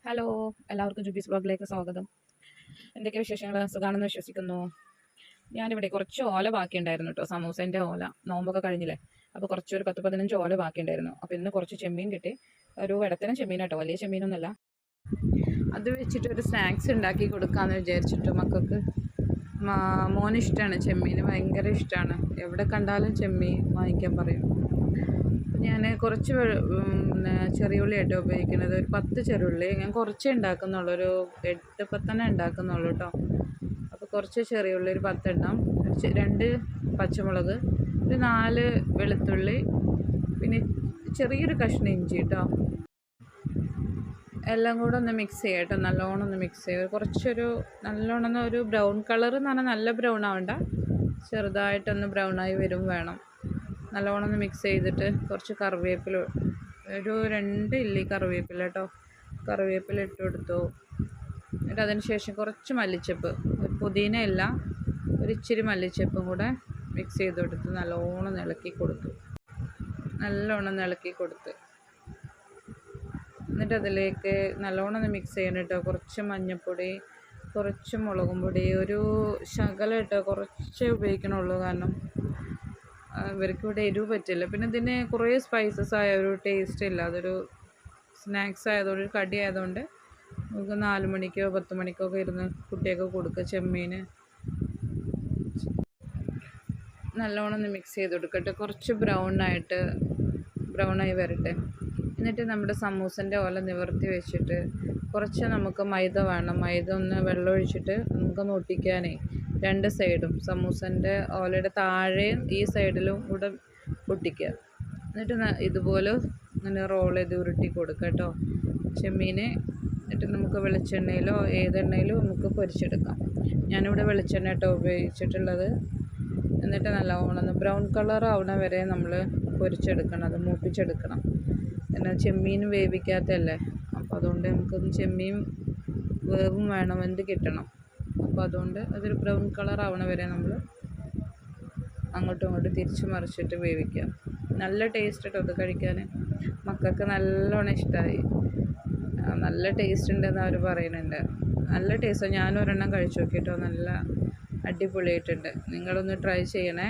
Hello, എല്ലാവർക്കും ജുബീസ് ബ്ലോഗിലേക്ക് സ്വാഗതം. എന്തൊക്കെ വിശേഷങ്ങൾ? സുഖാണെന്ന് വിശ്വസിക്കുന്നു. ഞാനിവിടെ കുറച്ച് ഓല ബാക്കിയുണ്ടായിരുന്നു കേട്ടോ, സമൂസേൻ്റെ ഓല. നോമ്പൊക്കെ കഴിഞ്ഞില്ലേ, അപ്പോൾ കുറച്ചൊരു 10-15 ഓല ബാക്കിയുണ്ടായിരുന്നു. അപ്പോൾ ഇന്ന് കുറച്ച് ചെമ്മീൻ കിട്ടി. ഒരു ഇടത്തരം ചെമ്മീൻ കേട്ടോ, വലിയ ചെമ്മീനൊന്നുമല്ല. അത് വെച്ചിട്ട് ഒരു സ്നാക്സ് ഉണ്ടാക്കി കൊടുക്കാമെന്ന് വിചാരിച്ചിട്ട് മക്കൾക്ക്. മോനിഷ്ടമാണ് ചെമ്മീൻ, ഭയങ്കര ഇഷ്ടമാണ്. എവിടെ കണ്ടാലും ചെമ്മീൻ വാങ്ങിക്കാൻ പറയും. ഞാൻ കുറച്ച് ചെറിയ ഉള്ളി ആയിട്ടോ ഉപയോഗിക്കുന്നത്. ഒരു 10 ചെറുള്ളി. ഞാൻ കുറച്ചേ ഉണ്ടാക്കുന്നുള്ളൂ, ഒരു 8-10 ഉണ്ടാക്കുന്നുള്ളൂ കേട്ടോ. അപ്പോൾ കുറച്ച് ചെറിയ ഉള്ളി ഒരു 10 എണ്ണം, 2 പച്ചമുളക്, ഒരു 4 വെളുത്തുള്ളി, പിന്നെ ചെറിയൊരു കഷ്ണം ഇഞ്ചി കേട്ടോ. എല്ലാം കൂടെ ഒന്ന് മിക്സ് ചെയ്യാം കേട്ടോ, നല്ലോണം ഒന്ന് മിക്സ് ചെയ്യുക. കുറച്ചൊരു നല്ലോണം ഒരു ബ്രൗൺ കളർ എന്ന് പറഞ്ഞാൽ നല്ല ബ്രൗൺ ആവണ്ട, ചെറുതായിട്ടൊന്ന് ബ്രൗണായി വരും വേണം. നല്ലോണം ഒന്ന് മിക്സ് ചെയ്തിട്ട് കുറച്ച് കറിവേപ്പില, ഒരു 2 ഇല്ലി കറിവേപ്പില കേട്ടോ, കറിവേപ്പില ഇട്ട് കൊടുത്തു. എന്നിട്ട് അതിന് ശേഷം കുറച്ച് മല്ലിച്ചപ്പ്, പുതിന ഇല്ല, ഒരു ഇച്ചിരി മല്ലിച്ചപ്പും കൂടെ മിക്സ് ചെയ്ത് കൊടുത്ത് നല്ലോണം ഇളക്കി കൊടുത്തു. എന്നിട്ട് അതിലേക്ക് നല്ലോണം ഒന്ന് മിക്സ് ചെയ്യണം കേട്ടോ. കുറച്ച് മഞ്ഞൾപ്പൊടി, കുറച്ച് മുളകും പൊടി, ഒരു ശകലം കേട്ടോ, കുറച്ചേ ഉപയോഗിക്കണുള്ളൂ, കാരണം ഇവർക്ക് ഇവിടെ എരിവ് പറ്റില്ല. പിന്നെ ഇതിന് കുറേ സ്പൈസസ് ആയ ഒരു ടേസ്റ്റ് ഇല്ല. അതൊരു സ്നാക്സ് ആയതുകൊണ്ട്, ഒരു കടി ആയതുകൊണ്ട് നമുക്ക് 4 മണിക്കോ 10 മണിക്കോ ഒക്കെ ഇരുന്ന് കുട്ടിയൊക്കെ കൊടുക്കുക. ചെമ്മീൻ നല്ലോണം ഒന്ന് മിക്സ് ചെയ്ത് കൊടുക്കട്ടെ, കുറച്ച് ബ്രൗണായി വരട്ടെ. എന്നിട്ട് നമ്മുടെ സമൂസൻ്റെ ഓല നിവർത്തി വെച്ചിട്ട് കുറച്ച് നമുക്ക് മൈദ വേണം. മൈദ ഒന്ന് വെള്ളം ഒഴിച്ചിട്ട് നമുക്കൊന്ന് ഒട്ടിക്കാനേ, 2 സൈഡും സമൂസൻ്റെ ഓലയുടെ താഴെയും ഈ സൈഡിലും കൂടെ ഒട്ടിക്കുക. എന്നിട്ട് ഇതുപോലെ ഇങ്ങനെ റോൾ ചെയ്ത് ഉരുട്ടി കൊടുക്കുക കേട്ടോ ചെമ്മീൻ. എന്നിട്ട് നമുക്ക് വെളിച്ചെണ്ണയിലോ ഏതെണ്ണയിലോ നമുക്ക് പൊരിച്ചെടുക്കാം. ഞാനിവിടെ വെളിച്ചെണ്ണ കേട്ടോ ഉപയോഗിച്ചിട്ടുള്ളത്. എന്നിട്ട് നല്ലോണം ബ്രൗൺ കളർ ആവണ വരെ നമ്മൾ പൊരിച്ചെടുക്കണം, അത് മൂപ്പിച്ചെടുക്കണം. എന്നാൽ ചെമ്മീൻ വേവിക്കാത്തല്ലേ, അപ്പോൾ അതുകൊണ്ട് നമുക്കൊന്ന് ചെമ്മീൻ വേവും വേണം, വെന്ത് കിട്ടണം. അപ്പോൾ അതുകൊണ്ട് അതൊരു ബ്രൗൺ കളർ ആവണ വരെ നമ്മൾ അങ്ങോട്ടും ഇങ്ങോട്ടും തിരിച്ച് മറിച്ചിട്ട് വേവിക്കുക. നല്ല ടേസ്റ്റ് കേട്ടോ അത് കഴിക്കാൻ. മക്കൾക്ക് നല്ലോണം ഇഷ്ടമായി, നല്ല ടേസ്റ്റ് ഉണ്ടെന്ന് അവർ പറയുന്നുണ്ട്. നല്ല ടേസ്റ്റാണ്, ഞാനൊരെണ്ണം കഴിച്ചു നോക്കിയിട്ടോ, നല്ല അടിപൊളിയായിട്ടുണ്ട്. നിങ്ങളൊന്ന് ട്രൈ ചെയ്യണേ.